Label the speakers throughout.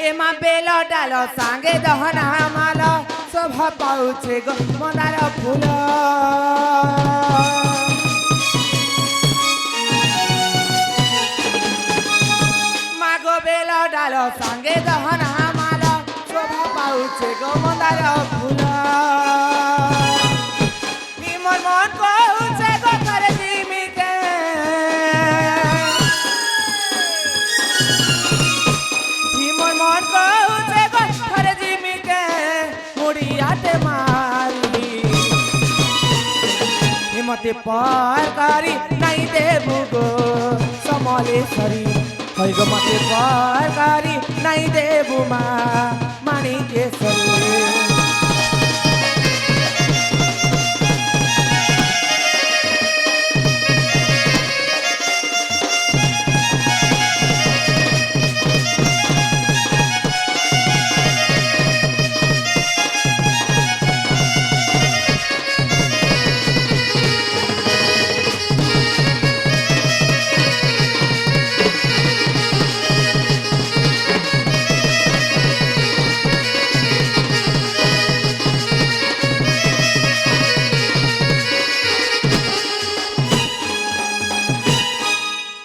Speaker 1: ए मा बेल डाल सांगे दहना माल शोभा पाउछे गो मंदार फूल मागो बेल डाल सांगे दहना माल शोभा पाउछे गो मंदार फूल मन मन कहूछे गो करे जिमिके मन मन कहूछे गो करे जिमिके मुड़ियाटे मारी हिम्मते पार करी नहीं देबू गो समलेश्वरी है गो मते पार करी नहीं देबू माँ माणिकेश्वरी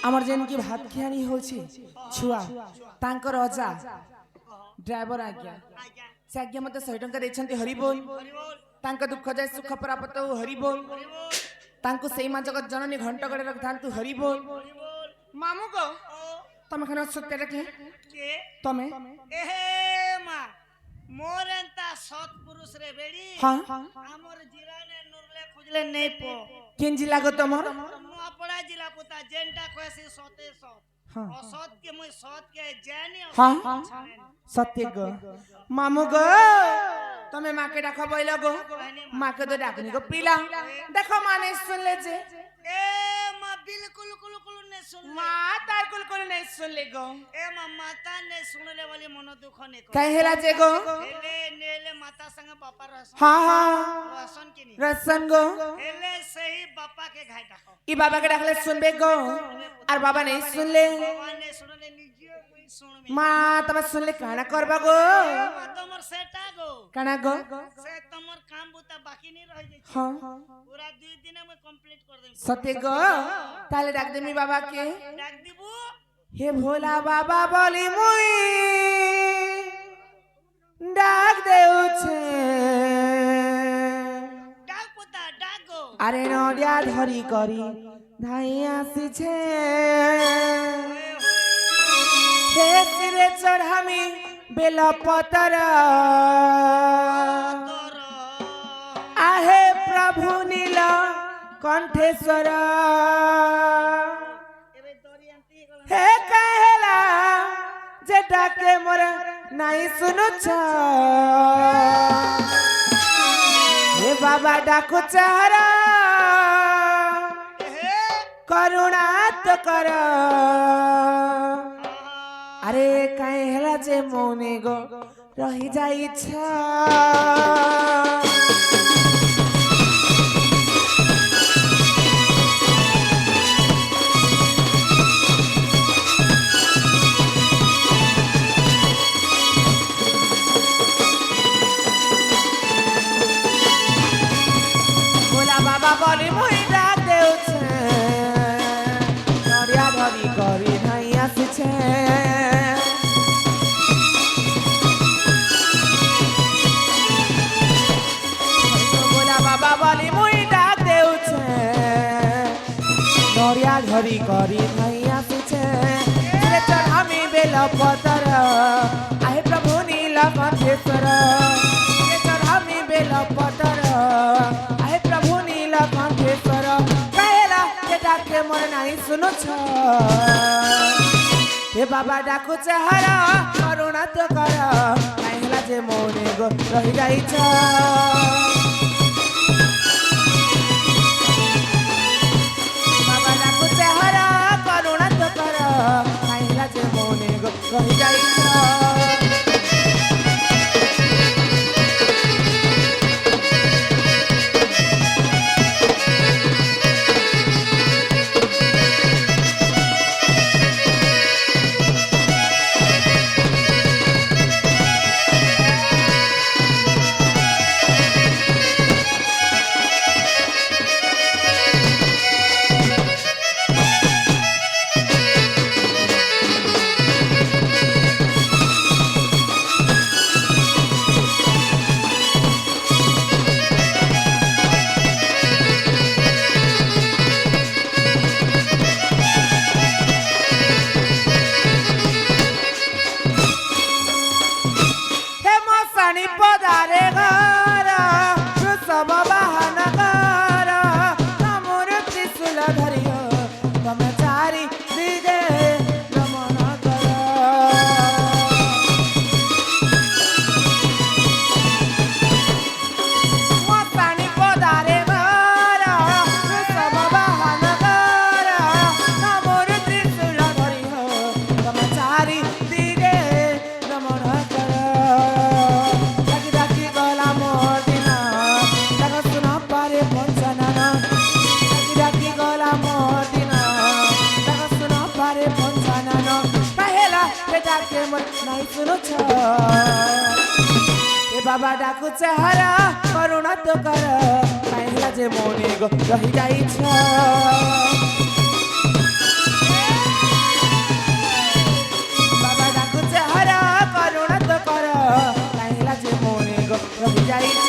Speaker 1: आमर जेन की भात खियानी होछि छुआ तांकर अजा ड्राइवर आज्ञा से आज्ञा मते 100 टंका देछंती हरि बोल तांका दुख जाय सुख प्राप्त हो हरि बोल तांको सेई मा जगत जननी घंटा गडे रखथांतु हरि बोल मामू गो तमे खना सत्य रखे के तमे
Speaker 2: एहे मा मोरंता सत पुरुष रे बेडी
Speaker 1: हां
Speaker 2: हमर जिला ने नुरले खुजले नै पो
Speaker 1: केन जिला गो तमर
Speaker 2: अपड़ा जिला पुता जेंटा कहसी सते सत
Speaker 1: हां
Speaker 2: असत के मुई सत के जानी
Speaker 1: हां सत्य गो मामू गो तमे माँ के डाक बैल गो माँ के तो डाकनी गो पीला देखो माने सुन ले जे
Speaker 2: ए माँ बिल्कुल कुल कुल ने सुन
Speaker 1: माँ तार कुल कुल नहीं सुन ले गो
Speaker 2: ए माँ माता ने सुन ले वाली मनो दुख ने को
Speaker 1: कहेला जे गो
Speaker 2: हेले नेले माता संग बापा रसन
Speaker 1: हाँ हाँ
Speaker 2: रसन की नहीं
Speaker 1: रसन गो
Speaker 2: हेले सही बापा के घाय डाको
Speaker 1: ई बाबा के डाकले सुनबे गो और बाबा नहीं सुन ले
Speaker 2: बाबा ने सुन ले निजियो कोई सुन में
Speaker 1: माँ तब सुन ले काना करबा गो
Speaker 2: माँ तमर सेटा गो
Speaker 1: काना गो
Speaker 2: से तमर काम बुता बाकी नहीं रह जाई
Speaker 1: हाँ
Speaker 2: पूरा 2 दिन में कंप्लीट कर दे
Speaker 1: सत्य गो ताले डाक देमी बाबा के
Speaker 2: डाक दीबू
Speaker 1: हे भोला बाबा बोली मुई डाक देउ छे
Speaker 2: डाक पुता डाक गो
Speaker 1: আরে নডিয়া ধরি করি ধাই আসিছে হে তীরে চড়ামি বেলপতর আহে প্রভু নীল কণ্ঠেশ্বর হে কহেলা যেটাকে মোর নাই শুনুছ हे बाबा डाकू चारा करुणा तो कर अरे काहे हेला जे मौने गो रही जाई छा बाबा बोली मुई डाक देउ छे नडिया धरी करी नहीं आसी बोला बाबा बोली मुई डाक देउ छे नडिया धरी करी नहीं आसी हमी बेल पतर आहे प्रभु नीला कंठेश्वर हमी बेल पतर आहे प्रभु नीला कंठेश्वर कहेला के डाके मोर नहीं सुनो छ हे बाबा डाकू चहरा करुणा तो कर कहेला जे मोने गो रही जाई छ बाबा डाकू चहरा करुणा तो कर कहेला जे मोने गो रही जाई छ କାହିଁ ଶୁଣୁଛ ଏ ବାବା ଡାକୁଛ ହର କରୁଣା ତ କର କାହିଁ ହେଲା ଯେ ମୌନି ରହିଯାଇଛ ବାବା ଡାକୁଛ ହର କରୁଣା ତ କର କାହିଁ ହେଲା ଯେ ମୌନି ରହିଯାଇଛ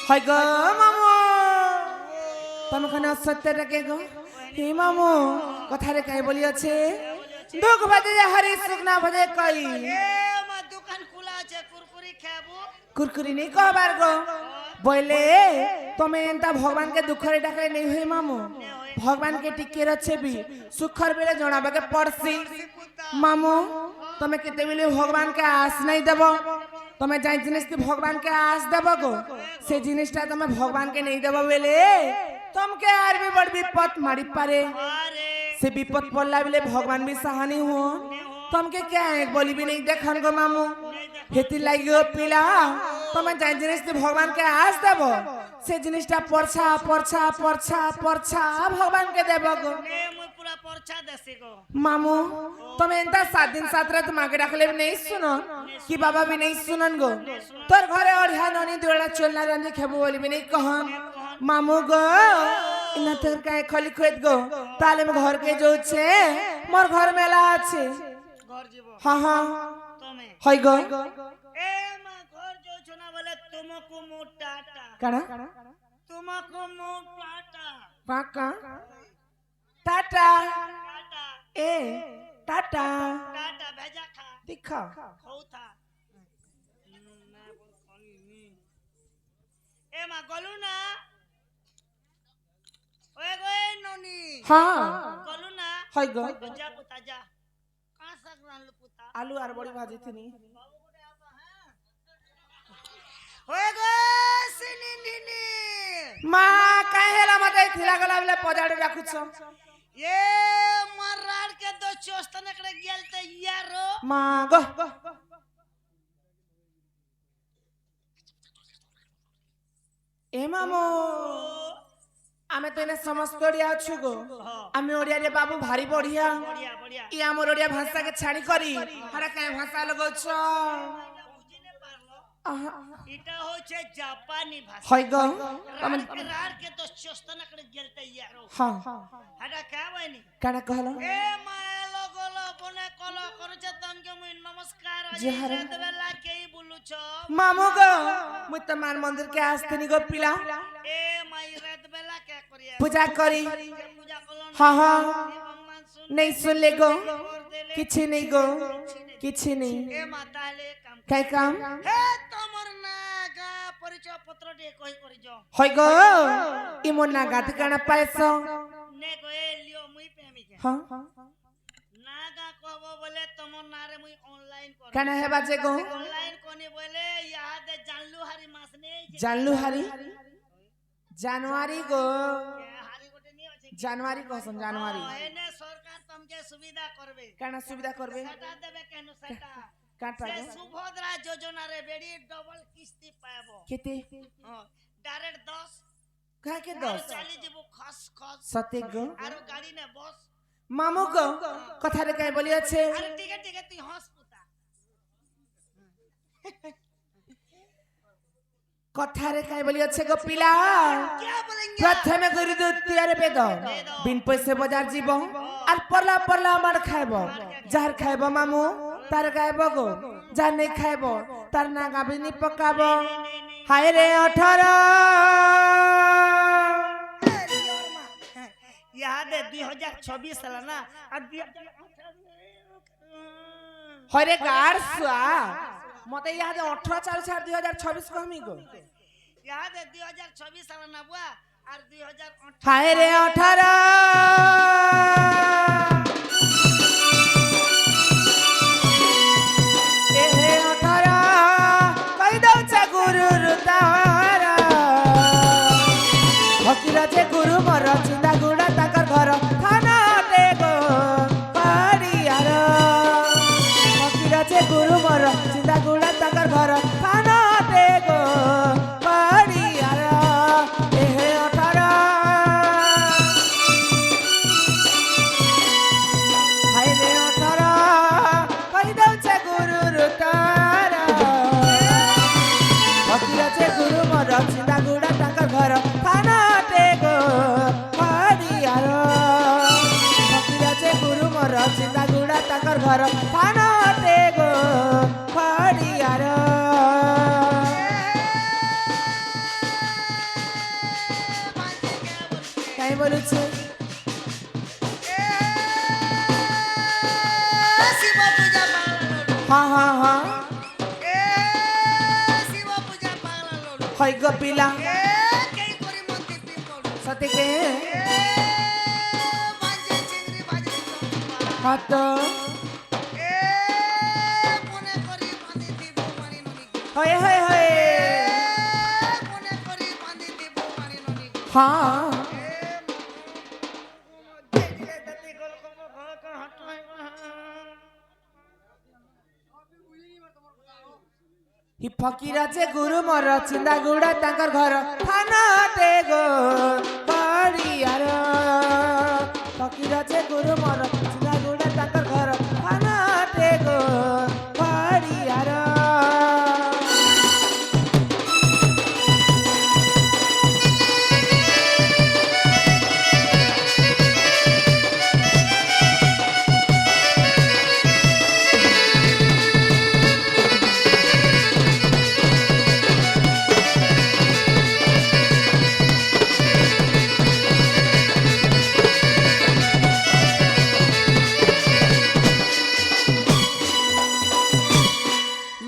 Speaker 1: হয় গো মামু তুমি খানে সত্য রেখে গো হে মামু কথারে কাই বলি আছে দুঃখ বাদে হরি সুখ না বাদে কই
Speaker 2: এ মা দোকান খোলা আছে কুরকুরি খাবো
Speaker 1: কুরকুরি নেই কবার গো বলে তুমি এন্তা ভগবান কে দুঃখরে ডাকলে নেই হই মামু ভগবান কে টিকে রছেবি সুখর বেলে জনাবাকে পড়ছি মামু তুমি কেতে বেলে ভগবান কে আস নাই দেব তুমি যাই জিনিস ভগবান কে আস দেব গো সে জিনিসটা তুমি ভগবান কে নেই দেব বেলে তোমাকে আর भी बड़ विपद मारी पारे
Speaker 2: আরে
Speaker 1: से विपद पड़ला बेले भगवान भी सहानी हो तुमके क्या एक बोली भी नहीं देखन गो मामू हेती लागियो पिला तुम जाय जिनिस भगवान के आस देब से जिनिसटा परछा परछा परछा परछा भगवान के देब गो
Speaker 2: এ মুই পুরা পরছা দেছি গো
Speaker 1: मामू तुम एंता 7 दिन 7 रात मागे रखले भी नहीं सुनो कि बाबा भी नहीं सुनन गो तोर घरे और ननी दोड़ा चलना रांधी खेबो बोली भी नहीं कहन मामू गो इना तोर काय खली खोद गो ताले में घर के जो छे मोर घर मेला আছে
Speaker 2: ঘর জীব
Speaker 1: हां हां
Speaker 2: তুমি
Speaker 1: হই গো
Speaker 2: এ মা ঘর যাচ্ছ না বলে তুমকু মু টাটা
Speaker 1: কানা
Speaker 2: তুমকু মু টাটা
Speaker 1: পাকা টাটা
Speaker 2: টাটা
Speaker 1: এ টাটা
Speaker 2: টাটা ভেজা খা
Speaker 1: দিখা
Speaker 2: খৌথা এ মা গলু না ওই গো এ ননি
Speaker 1: हां
Speaker 2: গলু না
Speaker 1: হই গো
Speaker 2: যা পুতা যা কাঁসা রানলু পুতা
Speaker 1: आलू और बड़ी भाजी थी नहीं
Speaker 2: ওই গো সিনি নিনি
Speaker 1: माँ काहेला मते थिला गला बले पजाड़े राखुछ
Speaker 2: এ মারার কে দো চস্তনে করে গেলতে ইয়ারো
Speaker 1: माँ गो ए मामो आमे तो इने समस्त ओडिया अछु गो आमे ओडिया रे बाबू भारी बढ़िया
Speaker 2: বড়িয়া বড়িয়া
Speaker 1: ई हमर ओडिया भाषा के छाड़ी करी हरा काहे भाषा लगोछ
Speaker 2: বুঝিনে পারলো
Speaker 1: आहा
Speaker 2: এটা হচ্ছে জাপানি ভাষা
Speaker 1: হই গো
Speaker 2: রার কে দো চস্তনে করে গেলতে ইয়ারো
Speaker 1: हां
Speaker 2: হাডা কা বাইনি
Speaker 1: काना कहलो
Speaker 2: এ মায়ালো গলো বনে কল করছে তমকে মুই নমস্কার
Speaker 1: জহর।
Speaker 2: রাত বেলা কেই বলুছ
Speaker 1: मामू गो मुई तो मान मंदिर के आस्ते गो पिला
Speaker 2: এ মাই রাত বেলা কে করিয়া
Speaker 1: पूजा करी
Speaker 2: পূজা করলো
Speaker 1: हां हां
Speaker 2: ভগবান শুন
Speaker 1: नहीं सुन ले गो
Speaker 2: কর দেলে
Speaker 1: किछि नहीं गो किछि नहीं
Speaker 2: এ মাতালে কাম
Speaker 1: काय काम
Speaker 2: হে তোমার না গা পরিচয় পত্র দিয়ে কই করি যাও
Speaker 1: होय गो इमोन ना गात काना पाइसो
Speaker 2: নে গো এ লিও মুই প্রেমিকে
Speaker 1: हां
Speaker 2: না গা কব বলে তোমার নারে মুই অনলাইন কর
Speaker 1: काना है बाजे गो
Speaker 2: অনলাইন কোনি বলে ইয়াদে জানলু হারি মাস নেই
Speaker 1: जानलू हरी जनवरी गो
Speaker 2: হারি গোটে নি আছে
Speaker 1: जनवरी कसम जनवरी
Speaker 2: এনে সরকার তোমাকে সুবিধা করবে
Speaker 1: काना सुविधा करबे
Speaker 2: সেটা দেবে কেন সেটা
Speaker 1: काटा
Speaker 2: সে
Speaker 1: गो
Speaker 2: সুভদ্রা যোজনারে বেড়ি ডবল কিস্তি পাবো
Speaker 1: केते
Speaker 2: ডাইরেক্ট 10
Speaker 1: का के
Speaker 2: আর
Speaker 1: 10
Speaker 2: চালি যাব খস খস
Speaker 1: सते गो
Speaker 2: আর গাড়ি নে বস
Speaker 1: मामू गो कथा रे काय बोली আছে
Speaker 2: আরে টিকে টিকে তুই হস পুতা
Speaker 1: কথারে কাই বলি আছে গো পিলা
Speaker 2: क्या बोलेंगे
Speaker 1: প্রথমে গুরু দ্বিতীয় বেদ বিন পয়সে বাজার জীব আর পরলা পরলা আমার খাইব যার খাইব মামু তার গাইব গো যার নেই খাইব তার না গাবিনি পকাব হায় রে 18
Speaker 2: याद है 2026 साल ना और 2018
Speaker 1: হয় রে গার সুয়া মতে ইয়াদে 18 চাল ছাড় 2026 কমি গো
Speaker 2: याद है 2026 साल ना बुआ और 2018
Speaker 1: হায় রে 18 এহে 18 কই দউছে গুরুর তারা ফকিরা যে গুরু মর চিন্তা গুড়া তাকর ঘর থানা দে গো পাড়িয়ার ফকিরা যে গুরু মর চিন্তা গুড়া তাকর ঘর থানা দে গো পাড়িয়ার এহে 18 হায় রে 18 কই দউছে গুরুর তারা ফকিরা যে গুরু মর চিন্তা গুড়া তাকর ঘর থানা দে গো পাড়িয়ার ফকিরা যে গুরু মর চিন্তা গুড়া তাকর ঘর থানা দে গো পাড়িয়ার কাই বলছে
Speaker 2: शिव पूजा पागला
Speaker 1: হ্যাঁ হ্যাঁ হ্যাঁ
Speaker 2: ए शिव पूजा पागला लोडू
Speaker 1: হয় গো পিলা
Speaker 2: ए कई कोरी मंती पिंपल
Speaker 1: সতেকে
Speaker 2: ए बाजे चिंगरी बाजे चंपा
Speaker 1: হাত
Speaker 2: ए पुने कोरी बांधी दिबो मानी ननी
Speaker 1: হয় হয় হয়
Speaker 2: पुने कोरी बांधी दिबो मानी ननी
Speaker 1: হ্যাঁ হি ফকিরা যে গুরু মর চিন্তা গুড়া তাঙ্কর ঘর থানা দে গো পাড়িয়ার ফকিরা যে গুরু মর চিন্তা গুড়া তাঙ্কর ঘর থানা দে গো পাড়িয়ার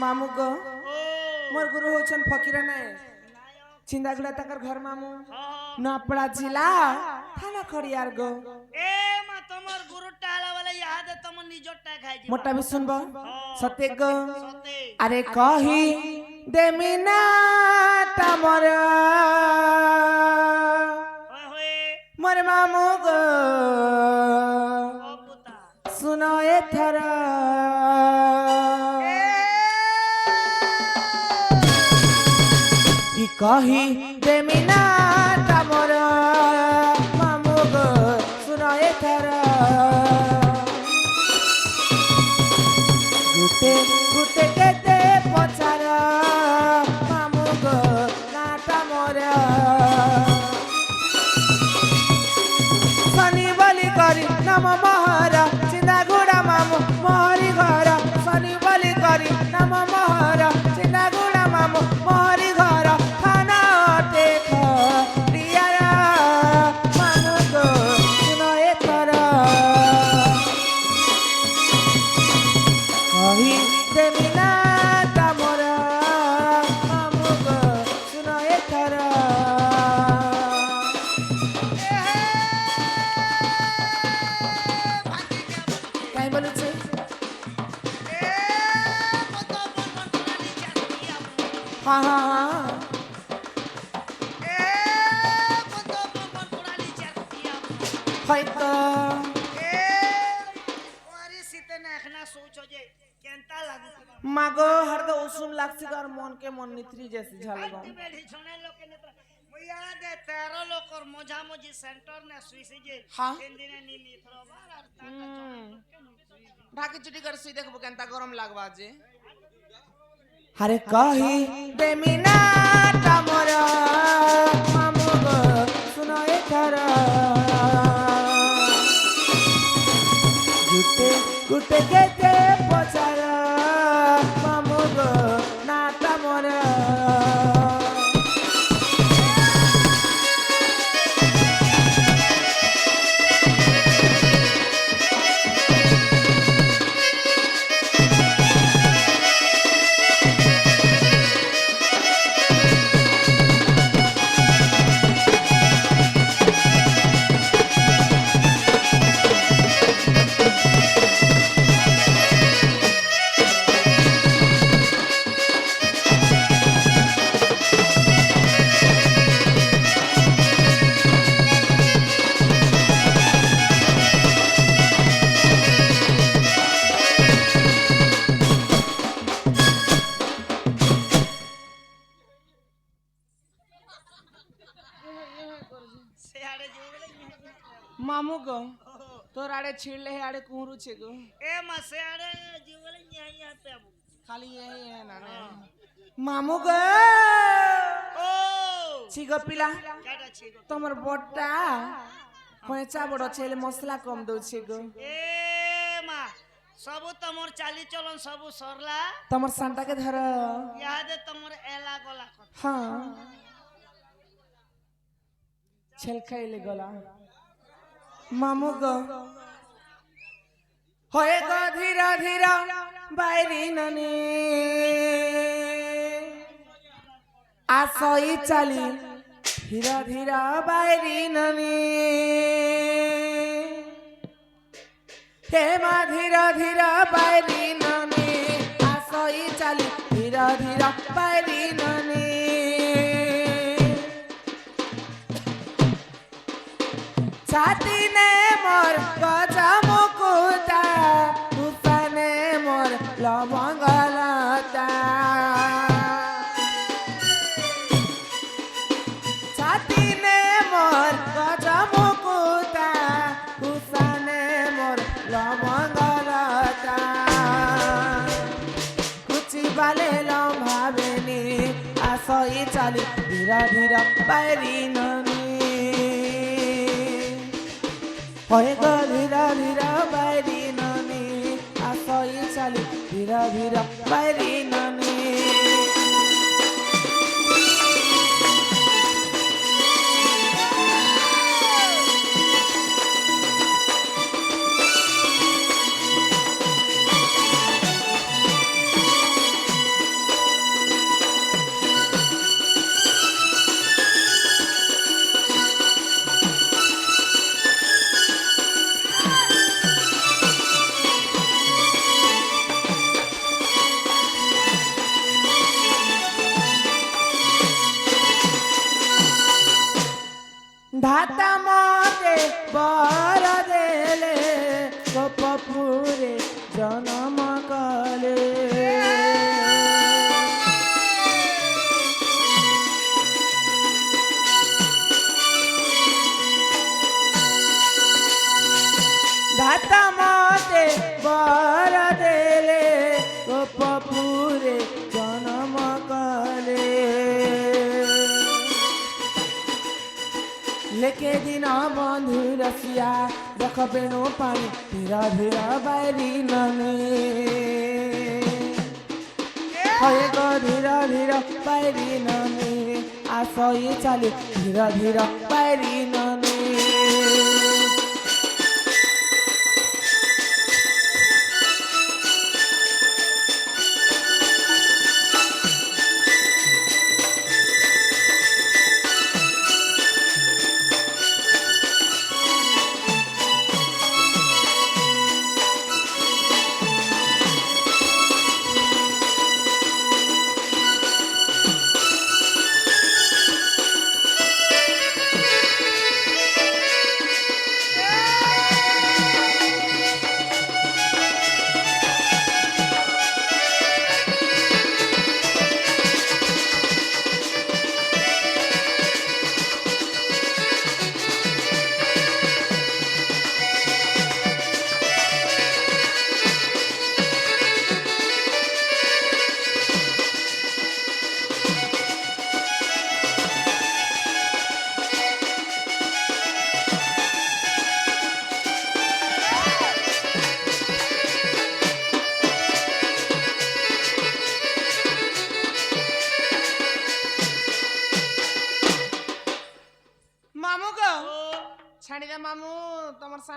Speaker 1: মামু গো মোর গুরু হচ্ছেন ফকিরা নাই চিন্তাগুলা তাকর ঘর মামু নপড়া জিলা থানা খড়িয়ার গো
Speaker 2: ए मा तमर गुरु टाला वाला याद है तमर निजटा खाइ जी
Speaker 1: মোটা বি শুনব সতে গো
Speaker 2: सते
Speaker 1: আরে কহি দেমি না তামর
Speaker 2: होए
Speaker 1: মোর মামু গো
Speaker 2: ओ पुता
Speaker 1: শুনো এথর ই কহি দেমি না তামর মামু গো শুনো এথর গুটে গুটে কেতে পচার মামু গো না তামর শনি বলি করি নাম মহারা চিন্তা গুড়া মামু মহরি ঘর শনি বলি করি নাম মহারা চিন্তা গুড়া মামু মহরি ঘর থানা দেখ রিয়ারা মামু গো শুনো এথর কহি দেবি না তামর মামু গো শুনো এথর কাই বলছে হ্যাঁ হ্যাঁ হ্যাঁ হয়তো মাগো হরদ উসুম লাগছে আর মন কে মন নিত্রি জেসি ঝালগম हाँ? ঢাকি চুটি করে শুই দেখবো কেনতা গরম লাগবা যে আরে কহি দেমি না তামর মামু গো শুনো এথর গুটে গুটে কেতে পচার মামু গো না তামর
Speaker 2: ସିଆଡେ ଯିବୁ ବୋଲେ
Speaker 1: মামু গো তোর আড়ে ছিড়লে হে আড়ে কুঁড়ুছে গো
Speaker 2: এ মা সিଆଡେ ଯିବୁ ବୋଲେ ইয়া পেবু
Speaker 1: খালি এ না মামু গো
Speaker 2: ও
Speaker 1: ছিগো পিলা
Speaker 2: কেডা ছি গো
Speaker 1: তোমার বড়টা কয়েচা বড় ছেলে মশলা কম দউছে গো
Speaker 2: এ মা ସବୁ ତମର ଚାଲି ଚଲନ ସବୁ ସରଲା
Speaker 1: তোমার সানটাকে ধর
Speaker 2: ইহাদে ତମର এলা গলা কথা
Speaker 1: হ্যাঁ ছেল খাইলে গলা মামু গো হয়ে গো ধীরা ধীরা বাইরি নানি আসই চালি ধীরা ধীরা বাইরি নানি হে মা ধীরা ধীরা বাইরি নানি আসই চালি ধীরা ধীরা বাইরি নানি ছাতি নে মোর গজা মুকুতা উপানে মোর লবঙ্গলতা ছাতি নে মোর গজা মুকুতা উপানে মোর লবঙ্গলতা কুচি বালে লম্ভাবেনি আসই চালি ধীরা ধীরা বাইরি ননি হয়ে গো ধীরা ধীরা বাইরি ননি আসই চালি ধীরা ধীরা বাইরি ননি ধাতা মতে বর দেলে গোপপুরে জনম কলে ধাতা মতে বর দেলে গোপপুরে জনম কলে लेके दिना बंधु रसिया देख बेनो पानी धीरा धीरा বাইরি নানি হয়ে গো ধীরা ধীরা বাইরি নানি আসই চালি ধীরা ধীরা বাইরি নানি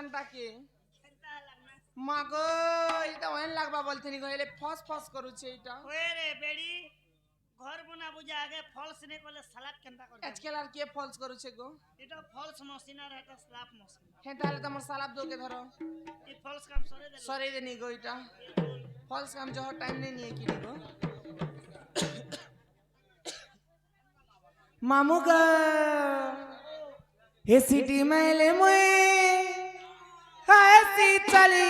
Speaker 1: কানটাকে
Speaker 2: কেনতা লাগনা
Speaker 1: মাগো এটা ওয়েন লাগবা বলছিনি গো এলে ফস ফস করুছে এটা
Speaker 2: ওয়ে রে বেড়ি ঘর বনা বুঝা আগে ফলস নে করলে সালাদ কেনতা করে
Speaker 1: আজকাল আর কে ফলস করুছে গো
Speaker 2: এটা ফলস মশিন আর এটা স্ল্যাপ মশিন
Speaker 1: হ্যাঁ তাহলে তোমার সালাপ দোকে ধরো
Speaker 2: এই ফলস কাম সরে দে
Speaker 1: সরে দে নি গো এটা ফলস কাম জহ টাইম নেই নিয়ে কি গো মামু গো হে সিটি মাইলে মই হাসি চলি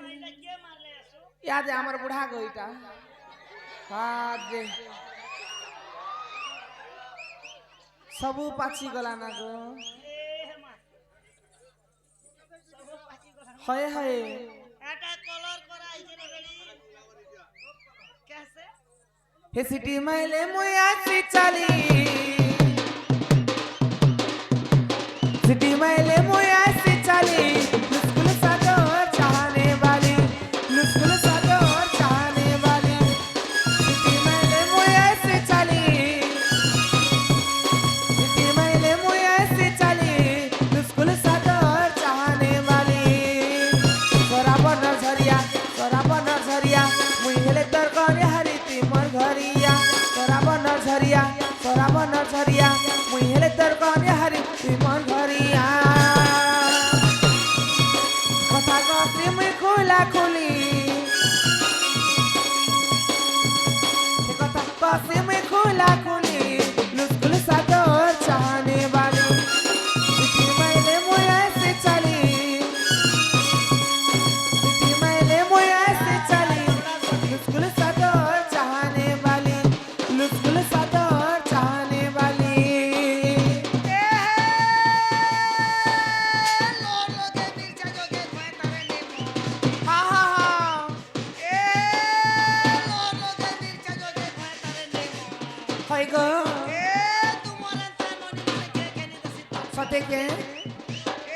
Speaker 2: মাইলা কে মারলে আসো
Speaker 1: याद है हमार बुढ़ा गो इटा हाँ दे सबू पाची गला ना गो
Speaker 2: এ মা সব পাচি গলা
Speaker 1: हाय हाय
Speaker 2: এটা কলর করা আইছে রে বেড়ি কেসে
Speaker 1: हे सिटी माइले मुई आसी चली सिटी माइले मुई आसी चली लुस्कुल सादो चाहने वाली लुस्कुल सादो चाहने वाली सिटी माइले मुई आसी चली सिटी माइले मुई आसी चली लुस्कुल सादो चाहने वाली सोराबन झरिया मुई हेले तर कने हरिती मोर घरिया सोराबन झरिया मुई हेले तर कने हरिती मोर घरिया কথা কতে মুই খোলা খুলি কথা কতে মুই খোলা খুলি লুস্কুল সাদর চাহনে वाली सिटी माइले मुई ऐसे चली सिटी माइले मुई ऐसे चली लुस्कुल सादर चाहने वाली लुस्कुल सादर चाहने वाली
Speaker 2: লোলো দে মির্চা জগে ভয় তারে নেমো
Speaker 1: हाँ हाँ हाँ
Speaker 2: এ লোলো দে মির্চা জগে ভয় তারে নেমো
Speaker 1: হয় গো
Speaker 2: এ তোমার তা ননি মানে কে কেনি দসি
Speaker 1: সতে কে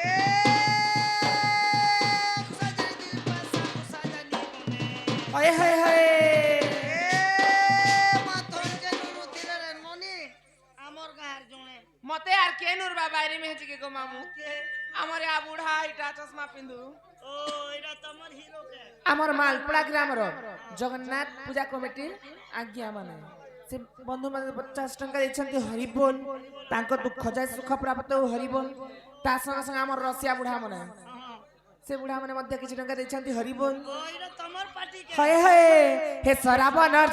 Speaker 2: এ সাজানি দিল পাসা সাজানি কোনে
Speaker 1: হয় হয় হয়
Speaker 2: মাথর যে নুনু দিলে রে ননি আমর গার জনে
Speaker 1: মতে আর কে নুরবা বাইরে মেহেছে কে গো মামু
Speaker 2: কে
Speaker 1: আমার আ বুড়া এটা চশমা পিন্ধু
Speaker 2: ও এটা তোমার হিরো কে
Speaker 1: আমার মালপড়া গ্রামর জগন্নাথ পূজা কমিটি আজ্ঞা মানে সে বন্ধু মানে 50 টଙ୍କା ଦେଇଛନ୍ତି হরিবোল ତାଙ୍କ ଦୁଃଖ ଯାଏ ସୁଖ ପ୍ରାପ୍ତ ହଉ ହରିବୋଲ ତା ସଙ୍ଗେ ସଙ୍ଗେ ଆମର ରସିଆ ବୁଢା ମାନେ ସେ ବୁଢା ମାନେ ମଧ୍ୟ କିଛି ଟଙ୍କା ଦେଇଛନ୍ତି ହରିବୋଲ
Speaker 2: ও এটা তোমার পার্টি কে
Speaker 1: ହଏ ହଏ ହେ ସରାବନର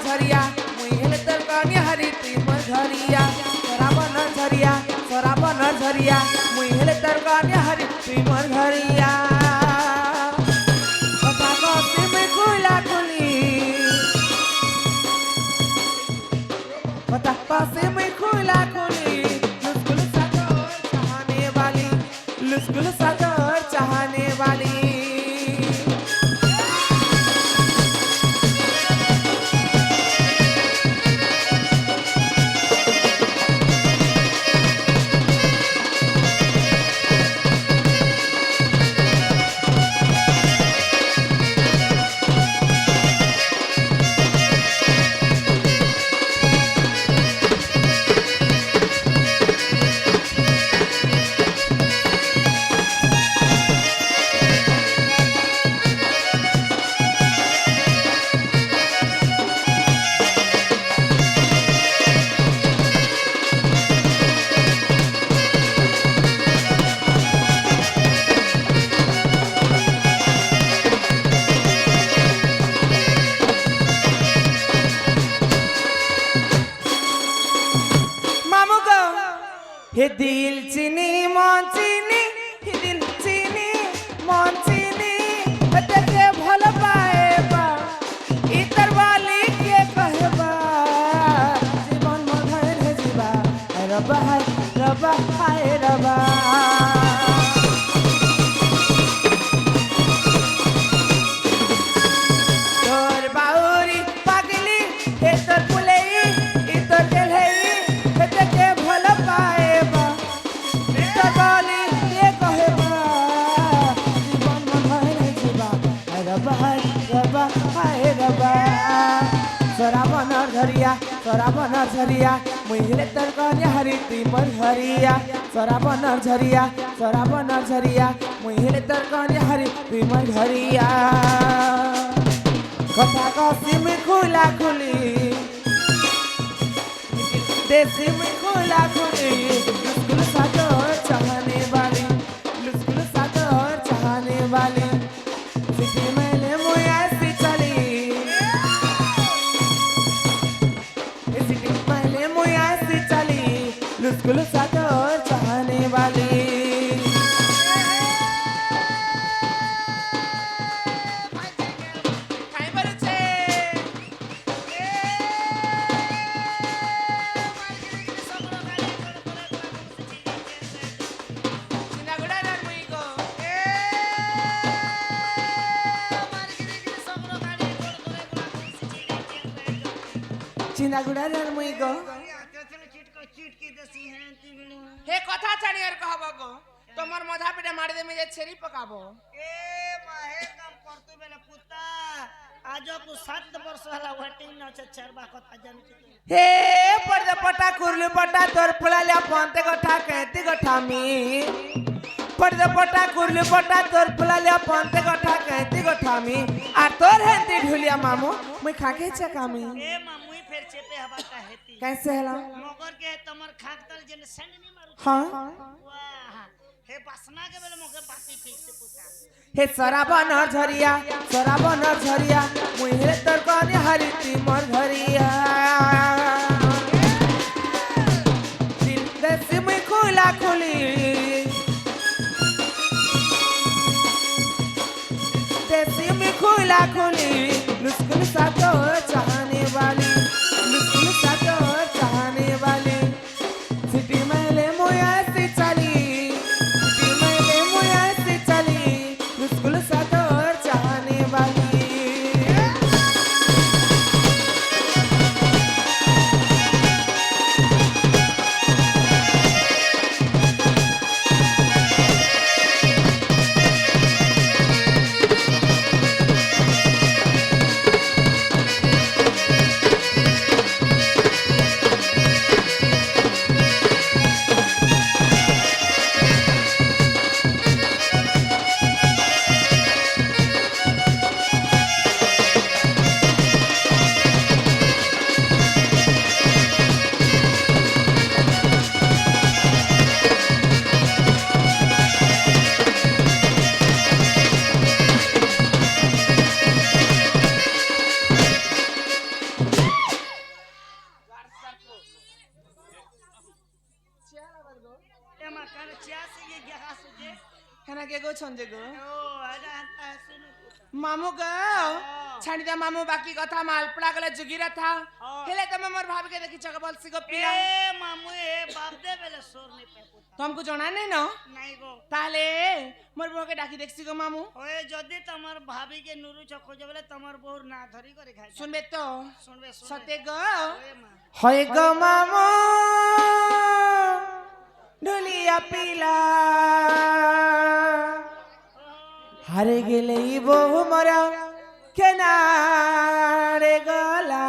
Speaker 1: ଝରିଆ ମୁଇଁ ହେଲେ ତୋର କନି ହରି ତୁଇ ମୋର ଘରିଆ ସରାବନର ଝରିଆ ମୁଇଁ ହେଲେ ତୋର କନି ହରି ତୁଇ ମୋର ଘରିଆ কথা কতে মুই খুলা খুলি কথা কতে মুই খুলা খুলি লুস্কুল সাদর চাহনে वाली लुस्कुल सादर चाहने वाली हे दिल चिनी मन चिनी हे दिल चिनी मन चिनी देखे भल पाएबा इतर वाली के कहबा जीवन मधर है जीवा रबा हाय रबा तोर बाउरी पागली हे तोर पुलई इतर दिल है हे देखे भल पाएबा इतर वाली झरिया सराबन झरिया मुहिले तर कने हरि तुई मोर घरिया सराबन झरिया सराबन झरिया मुहिले तर कने हरि तुई मोर घरिया कथा कसी में खुला खुली देसी में खुला खुली लुस्कुल सागर चाहने वाली लुस्कुल सागर चाहने वाली सिटी में ले मुझे ऐसी चली सिटी में ले मुझे ऐसी चली लुस्कुल सागर चाहने वाली চিনাগুড়া রে মুই গো হে কথা ছাড়ি আর কহব গো তোমার মধা পিঠে মারি দে যে ছেড়ি পকাবো
Speaker 2: ए माहे काम करते बेले पुता आज को 7 वर्ष हला वटिंग न चरबा कथा जानती
Speaker 1: হে পড়দে পটা কুরলি পটা তোর ফুলালে পন্তে গঠা কেতি গঠামি পড়দে পটা কুরলি পটা তোর ফুলালে পন্তে গঠা কেতি গঠামি আর তোর হেন্তি ঢুলিয়া মামু মুই খাকে চাকামি
Speaker 2: ए मामुई फेर चेपे हवा का हेती
Speaker 1: कैसे हला
Speaker 2: मगर के तमर खाक तल जन सेंड नहीं मारू
Speaker 1: हां
Speaker 2: वाह हे बसना के बेले मके बाती ठीक से पुता
Speaker 1: हे सराबन झरिया मुहिले तर कने हरि तुई मोर घरिया दिल देसी मुई खुला खुली देसी मुई खुला खुली लुस्कुल सातो चाहने वाली लुस्कुल सातो चाहने वाली सिटी में ले मुझे ऐसी चली सिटी में ले मुझे ऐसी चली लुस्कुल सातो चाहने वाली
Speaker 2: ए मा कर चिया से ये गहा सुजे
Speaker 1: हेना के गो छंजे गो
Speaker 2: ओ आजा हंता सुन
Speaker 1: मामू गो छाड़ी दे मामू बाकी कथा मालपड़ा गले जुगिरा था हेले तमे मोर भाभी के देखि चक बोलसी गो पिया
Speaker 2: ए मामू ए बाप दे बेले सोर नहीं पे पुता
Speaker 1: तुमको जाना नहीं न
Speaker 2: नहीं गो
Speaker 1: ताले मोर बो के डाकी देखसी गो मामू
Speaker 2: ओए जदी तमर भाभी के नुरु छ खोजे बेले तमर बोर ना धरी करे खाय
Speaker 1: सुनबे तो
Speaker 2: सुनबे
Speaker 1: सते गो
Speaker 2: ओए मां
Speaker 1: होय गो मामू ढोलिया पीला हारे गेले बहु मरा केनारे गला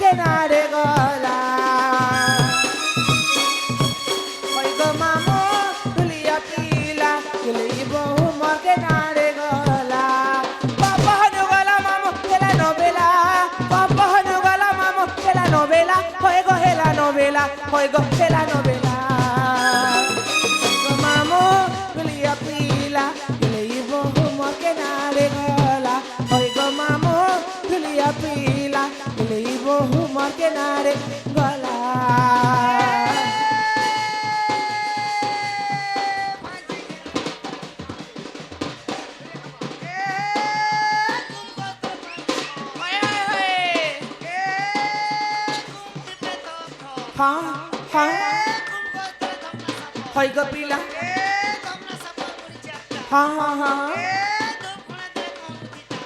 Speaker 1: केनारे गला होय गो मामू ढुलिया पीला गेली बहु मोर केनारे गला बाबा हनु गला मामू हेला नोबेला बाबा हनु गला मामू हेला नोबेला होय गो हेला नोबेला होय गो हेला नोबेला गो मामू ढुलिया पीला गेली बहु मोर केनारे गला होय गो मामू ढुलिया पीला गेली बहु मोर केनारे गला
Speaker 2: तुमको तो
Speaker 1: ହଁ ହଁ
Speaker 2: খুব কষ্ট ধমনা সাপ
Speaker 1: হই গো পিলা
Speaker 2: ধমনা সাপ পড়িছে একটা
Speaker 1: ହଁ ହଁ ହଁ
Speaker 2: ধোপনা দিয়ে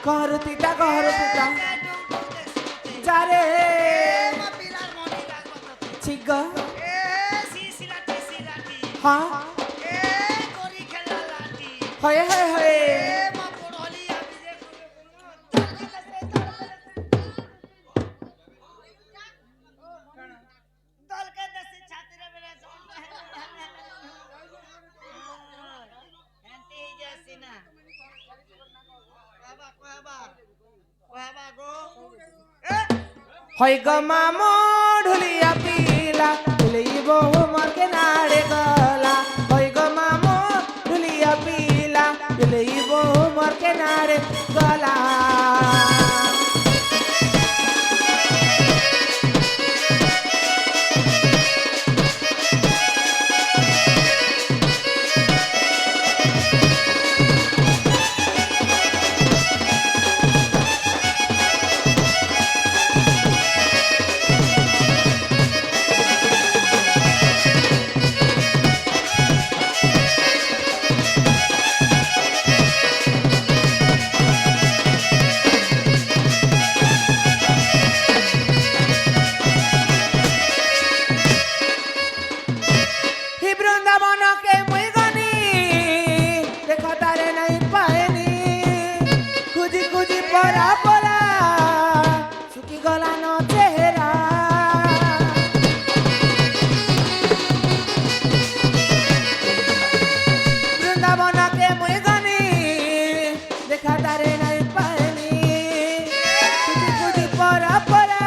Speaker 2: কমুতিতা
Speaker 1: করতিতা
Speaker 2: দেখছি
Speaker 1: যারে
Speaker 2: মা পিলার মনি লাগবো তো
Speaker 1: ছিগ
Speaker 2: সিলাটি সিলাটি
Speaker 1: হ্যাঁ
Speaker 2: করি খেলা লাটি
Speaker 1: হয়ে হয়ে হয়ে
Speaker 2: মা পড়লি আমি যে দলকে দেশে ছাত্রে বেলা এন্টি যাসি না কহাবা গো
Speaker 1: হই গো মামু ঢুলিয়া পিলা ঢুলিই বহু মরকে নাড়ে গলা হই গো মামু ঢুলিয়া পিলা ঢুলিই বহু মরকে নাড়ে গলা হি বৃন্দাবনকে মুই গনি দেখো তারে নাই পায়নি খুঁজি খুঁজি পরা পরা শুকি গলা ন চেহারা বৃন্দাবনকে মুই গনি দেখা তারে নাই পায়নি খুঁজি খুঁজি পরা পরা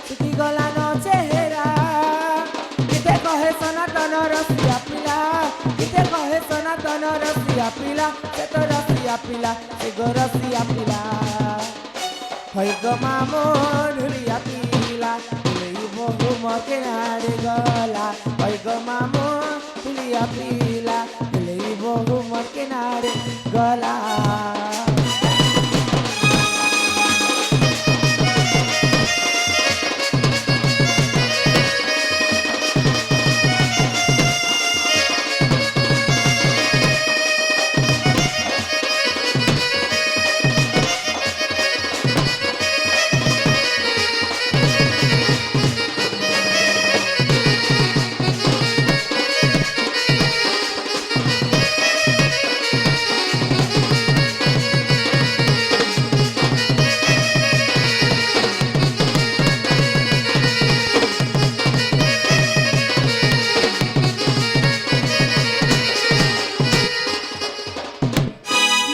Speaker 1: শুকি গলা ন চেহারা কিতে কহে সনাতন রসিয়া পিলা কিতে কহে সনাতন রসিয়া পিলা সে তো রসিয়া পিলা সে গো রসিয়া পিলা হই গো মামু ঢুলিয়া পিলা ঢুলি বহু মকে নাড়ে গলা হই গো মামু ঢুলিয়া পিলা ঢুলি বহু মকে নাড়ে গলা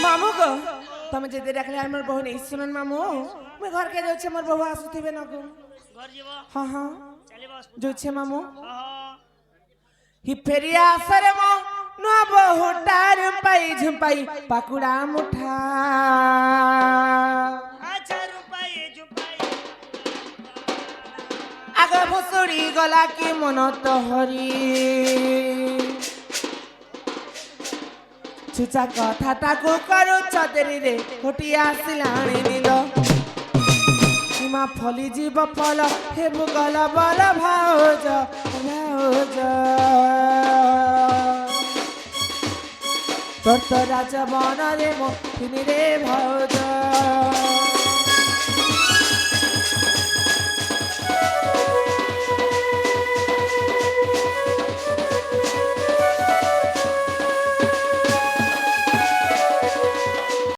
Speaker 1: মামু গো তুমি যেতে দেখলে আমার বহু নেই শুনুন মামু মুই ঘরকে যাচ্ছে আমার বহু আসুথিবে না গো
Speaker 2: ঘর যাব
Speaker 1: হ্যাঁ হ্যাঁ
Speaker 2: চালিব
Speaker 1: যাচ্ছে মামু
Speaker 2: হ্যাঁ
Speaker 1: হি ফেরিয়া সরে মো নো বহু টার পাই ঝুপাই পাকুড়া মুঠা
Speaker 2: আচ্ছা রূপাই জুপাই
Speaker 1: আগে ভুসুড়ি গলা কি মনত হরি ছুচা কথা তাকু করু চদেরিরে ঘটি আসিলাଣି নীল সীমা ফলি জীব ফল হেবু গল বল ভাউজ ভাউজ তোর তো রাজ বন রে মো রে ভাউজ